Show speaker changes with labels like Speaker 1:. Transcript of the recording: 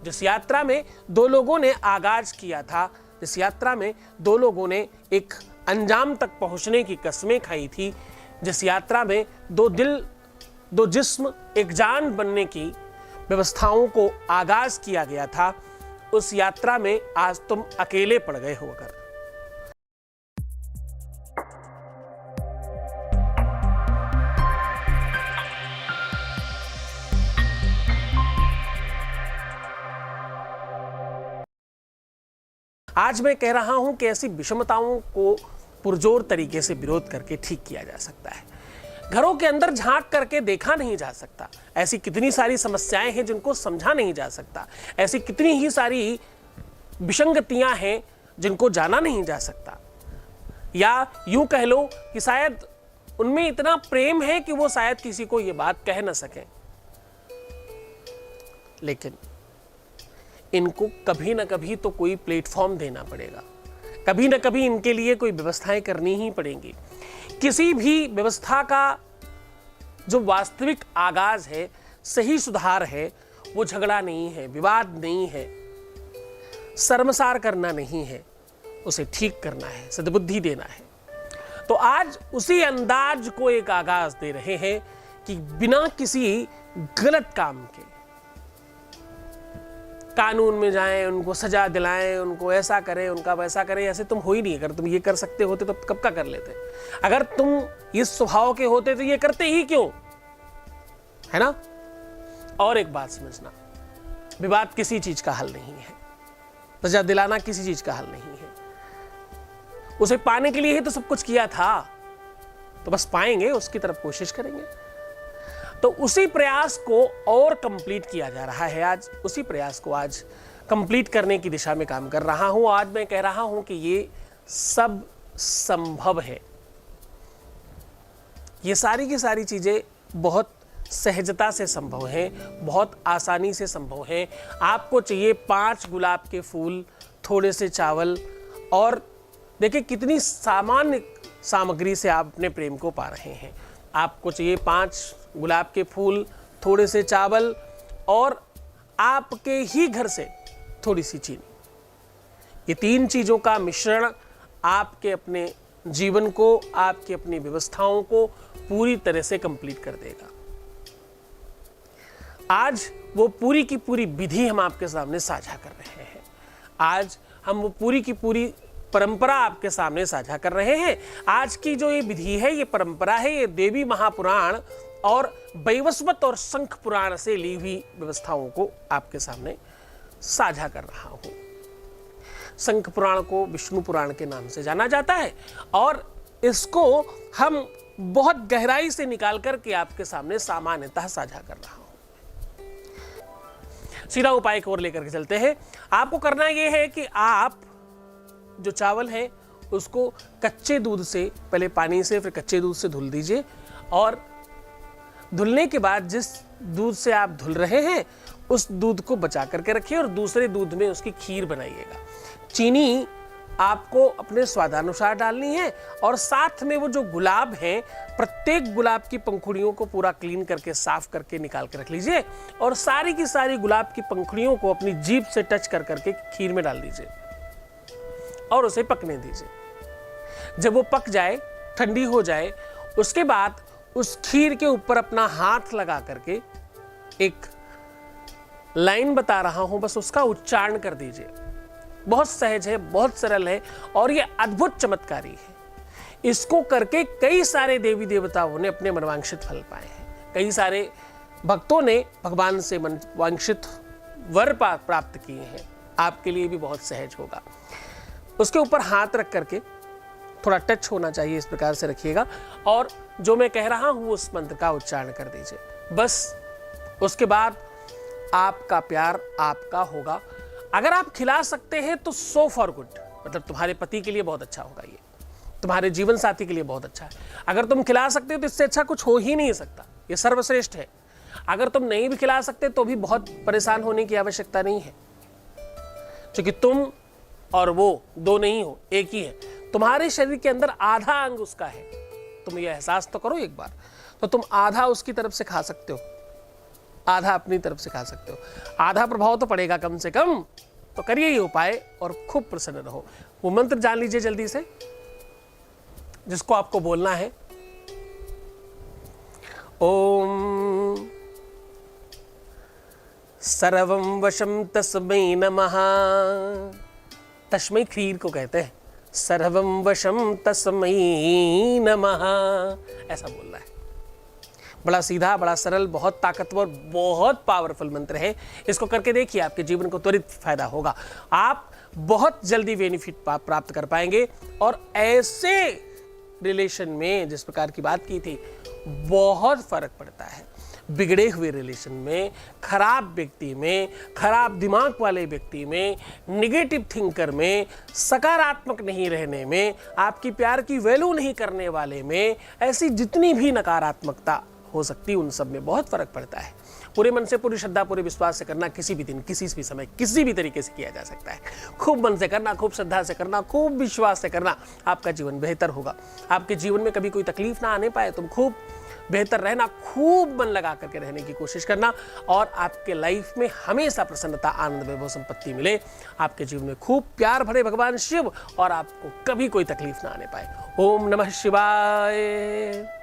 Speaker 1: जिस यात्रा में दो लोगों ने आगाज किया था, जिस यात्रा में दो लोगों ने एक अंजाम तक पहुंचने की कस्में खाई थी, जिस यात्रा में दो दिल दो जिस्म एक जान बनने की व्यवस्थाओं को आगाज किया गया था, उस यात्रा में आज तुम अकेले पड़ गए हो। अगर आज मैं कह रहा हूं कि ऐसी विषमताओं को पुरजोर तरीके से विरोध करके ठीक किया जा सकता है। घरों के अंदर झांक करके देखा नहीं जा सकता। ऐसी कितनी सारी समस्याएं हैं जिनको समझा नहीं जा सकता। ऐसी कितनी ही सारी विसंगतियां हैं जिनको जाना नहीं जा सकता। या यूं कह लो कि शायद उनमें इतना प्रेम है कि वो शायद किसी को ये बात कह न सकें, लेकिन इनको कभी ना कभी तो कोई प्लेटफॉर्म देना पड़ेगा। कभी ना कभी इनके लिए कोई व्यवस्थाएं करनी ही पड़ेंगी। किसी भी व्यवस्था का जो वास्तविक आगाज है, सही सुधार है, वो झगड़ा नहीं है, विवाद नहीं है, शर्मसार करना नहीं है, उसे ठीक करना है, सद्बुद्धि देना है। तो आज उसी अंदाज को एक आगाज दे रहे हैं कि बिना किसी गलत काम के कानून में जाएं, उनको सजा दिलाएं, उनको ऐसा करें, उनका वैसा करें। ऐसे तुम हो ही नहीं। अगर तुम ये कर सकते होते तो कब का कर लेते। अगर तुम इस स्वभाव के होते तो ये करते ही क्यों, है ना। और एक बात समझना, विवाद किसी चीज का हल नहीं है, सजा दिलाना किसी चीज का हल नहीं है। उसे पाने के लिए ही तो सब कुछ किया था, तो बस पाएंगे, उसकी तरफ कोशिश करेंगे। तो उसी प्रयास को और कंप्लीट किया जा रहा है। आज उसी प्रयास को आज कंप्लीट करने की दिशा में काम कर रहा हूं। आज मैं कह रहा हूं कि ये सब संभव है। ये सारी की सारी चीजें बहुत सहजता से संभव हैं, बहुत आसानी से संभव हैं। आपको चाहिए 5 गुलाब के फूल, थोड़े से चावल, और देखिए कितनी सामान्य सामग्री से आप अपने प्रेम को पा रहे हैं। आपको चाहिए 5 गुलाब के फूल, थोड़े से चावल, और आपके ही घर से थोड़ी सी चीनी। ये 3 चीजों का मिश्रण आपके अपने जीवन को, आपकी अपनी व्यवस्थाओं को पूरी तरह से कंप्लीट कर देगा। आज वो पूरी की पूरी विधि हम आपके सामने साझा कर रहे हैं। आज हम वो पूरी की पूरी परंपरा आपके सामने साझा कर रहे हैं। आज की जो ये विधि है, ये परंपरा है, ये देवी महापुराण और वैवस्वत और शंख पुराण से ली हुई व्यवस्थाओं को आपके सामने साझा कर रहा हूं। शंख पुराण को विष्णु पुराण के नाम से जाना जाता है, और इसको हम बहुत गहराई से निकाल करके आपके सामने सामान्यतः साझा कर रहा हूं। सीधा उपाय की ओर लेकर के चलते हैं। आपको करना यह है कि आप जो चावल है उसको कच्चे दूध से, पहले पानी से फिर कच्चे दूध से धुल दीजिए, और धुलने के बाद जिस दूध से आप धुल रहे हैं उस दूध को बचा करके रखिए, और दूसरे दूध में उसकी खीर बनाइएगा। चीनी आपको अपने स्वादानुसार डालनी है, और साथ में वो जो गुलाब हैं, प्रत्येक गुलाब की पंखुड़ियों को पूरा क्लीन करके साफ करके निकाल के रख लीजिए, और सारी की सारी गुलाब की पंखुड़ियों को अपनी जीभ से टच कर करके खीर में डाल दीजिए और उसे पकने दीजिए। जब वो पक जाए, ठंडी हो जाए, उसके बाद उस खीर के ऊपर अपना हाथ लगा करके एक लाइन बता रहा हूं, बस उसका उच्चारण कर दीजिए। बहुत सहज है, बहुत सरल है, और ये अद्भुत चमत्कारी है। इसको करके कई सारे देवी देवताओं ने अपने मनवांछित फल पाए हैं। कई सारे भक्तों ने भगवान से मनवांछित वर प्राप्त किए हैं। आपके लिए भी बहुत सहज होगा। उसके ऊपर हाथ रख करके थोड़ा टच होना चाहिए, इस प्रकार से रखिएगा, और जो मैं कह रहा हूं उस मंत्र का उच्चारण कर दीजिए। बस उसके बाद आपका प्यार आपका होगा। अगर आप खिला सकते हैं तो सो फॉर गुड, मतलब तुम्हारे पति के लिए बहुत अच्छा होगा, ये तुम्हारे जीवन साथी के लिए बहुत अच्छा है। अगर तुम खिला सकते हो तो इससे अच्छा कुछ हो ही नहीं सकता, ये सर्वश्रेष्ठ है। अगर तुम नहीं भी खिला सकते तो भी बहुत परेशान होने की आवश्यकता नहीं है, क्योंकि तुम और वो दो नहीं हो, एक ही है। तुम्हारे शरीर के अंदर आधा अंग उसका है। तुम ये एहसास तो करो एक बार, तो तुम आधा उसकी तरफ से खा सकते हो। आधा अपनी तरफ से खा सकते हो, आधा प्रभाव तो पड़ेगा कम से कम। तो करिए ये उपाय और खूब प्रसन्न रहो। वो मंत्र जान लीजिए जल्दी से जिसको आपको बोलना है। ओम सर्वं वशं तस्मै नमः। तस्मै खीर को कहते हैं। सर्वं वशं तस्मै नमः, ऐसा बोलना है। बड़ा सीधा, बड़ा सरल, बहुत ताकतवर, बहुत पावरफुल मंत्र है। इसको करके देखिए, आपके जीवन को त्वरित फायदा होगा। आप बहुत जल्दी बेनिफिट प्राप्त कर पाएंगे और ऐसे रिलेशन में जिस प्रकार की बात की थी बहुत फर्क पड़ता है। बिगड़े हुए रिलेशन में, खराब व्यक्ति में, खराब दिमाग वाले व्यक्ति में, निगेटिव थिंकर में, सकारात्मक नहीं रहने में, आपकी प्यार की वैल्यू नहीं करने वाले में, ऐसी जितनी भी नकारात्मकता हो सकती उन सब में बहुत फर्क पड़ता है। पूरे मन से, पूरी श्रद्धा, पूरे विश्वास से करना, किसी भी दिन, किसी भी समय, किसी भी तरीके से किया जा सकता है। खूब मन से करना, खूब श्रद्धा से करना, खूब विश्वास से करना, आपका जीवन बेहतर होगा। आपके जीवन में कभी कोई तकलीफ ना आने पाए, तुम खूब बेहतर रहना, खूब मन लगा करके रहने की कोशिश करना और आपके लाइफ में हमेशा प्रसन्नता, आनंद, वैभव, संपत्ति मिले। आपके जीवन में खूब प्यार भरे भगवान शिव और आपको कभी कोई तकलीफ ना आने पाए। ओम नमः शिवाय।